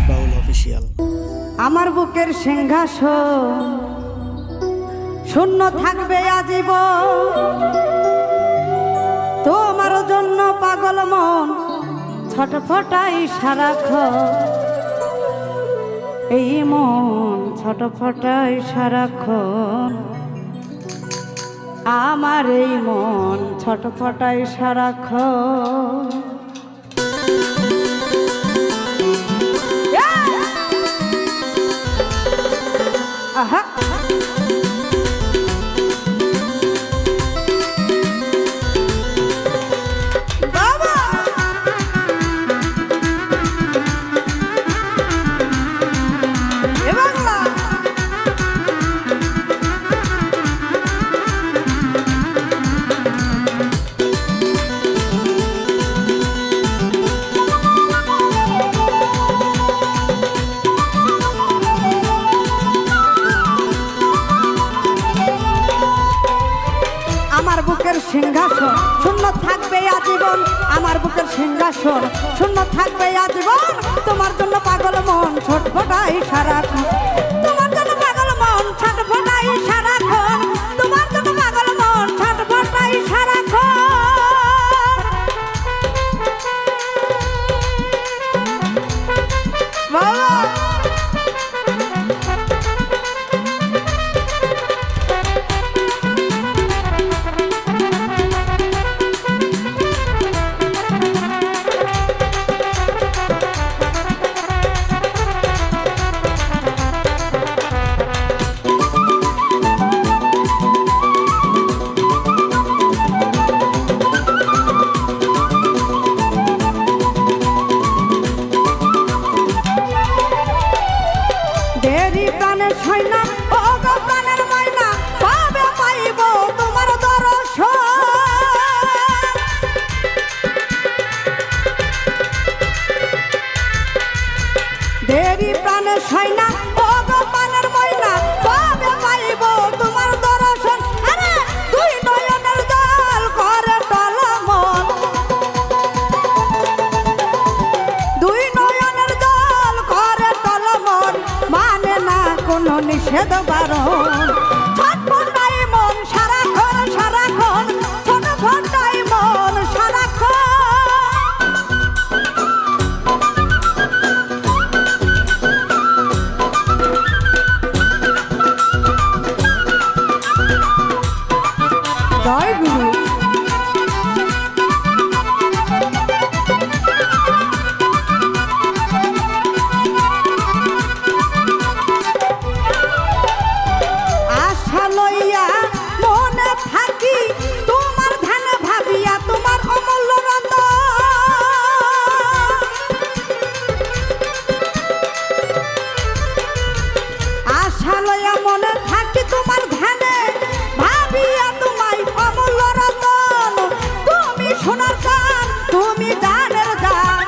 বাউল official. আমার বুকের সিংহাসন শূন্য থাকবে আজীবন, তোমার জন্য পাগল মন ছটফটাই সারাক্ষণ। এই মন ছটফটাই সারাক্ষণ, আমার এই মন ছটফটাই সারাক্ষণ। আহা বুকের সিংহাসন শূন্য থাকবে আজীবন, আমার বুকের সিংহাসন শূন্য থাকবে আজীবন। তোমার জন্য পাগল মন ছটফটাই সারাক্ষণ, তোমার জন্য পাগল মন ছটফটাই সারাক্ষণ, তোমার জন্য পাগল মন ছটফটাই সারাক্ষণ। দেরি প্রাণে সয়না ও গো পানের ময়না, কবে পাইব তোমার দর্শন। আরে দুই নয়নের জল করে টলমল, দুই নয়নের জল করে টলমল, মানে না কোনো নিষেধ বারণ। ছটফটাই মন সারাক্ষণ সারাক্ষণ, ছটফটাই মন সারাক্ষণ। জয় গুরু। আশা লইয়া মনে থাকি তোমার ধ্যান ভাবিয়া, তোমার অমূল্য রতন। আশা লইয়া মনে থাকি তোমার ধ্যানে ভাবিয়া, তোমায় অমূল্য রতন। তুমি সোনার জান, তুমি জানের জান,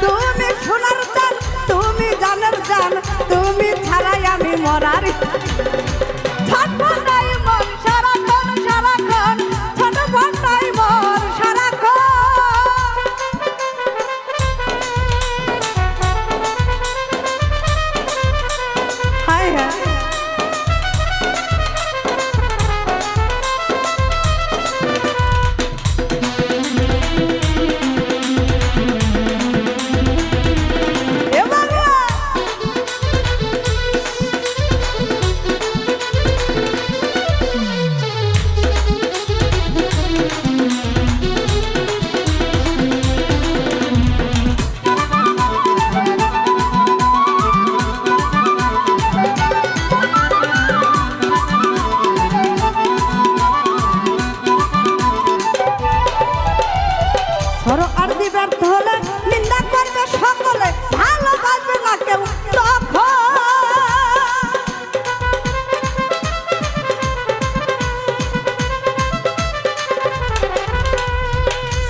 তুমি সোনার জান, তুমি জানের জান, তুমি ছাড়াই আমি মরার। ছটফটাই মন সারাক্ষণ সারাক্ষণ, ছটফটাই মন সারাক্ষণ। হায় হায় ব্যর্থ হলে নিন্দা করবে সকলে, ভালোবাসবে না কেউ তখন।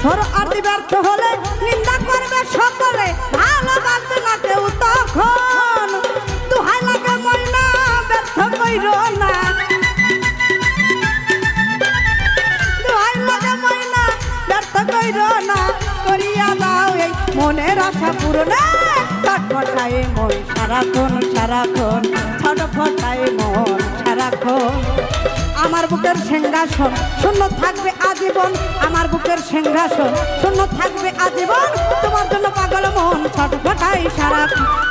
সর আরতি ব্যর্থ হলে নিন্দা করবে সকলে, ভালোবাসবে না কেউ তখন। দুহাই লাগে ময়না ব্যর্থ কইরো না, দুহাই লাগে ময়না ব্যর্থ কইরো না, করিয়া দাও এই মনের আশা পূরণে ছটফটায় মন সারাক্ষণ সারাক্ষণ ছটফটায় মন সারাক্ষণ আমার বুকের সিংহাসন শূন্য থাকবে আজীবন আমার বুকের সিংহাসন শূন্য থাকবে আজীবন তোমার জন্য পাগল মন ছটফটায় সারাক্ষণ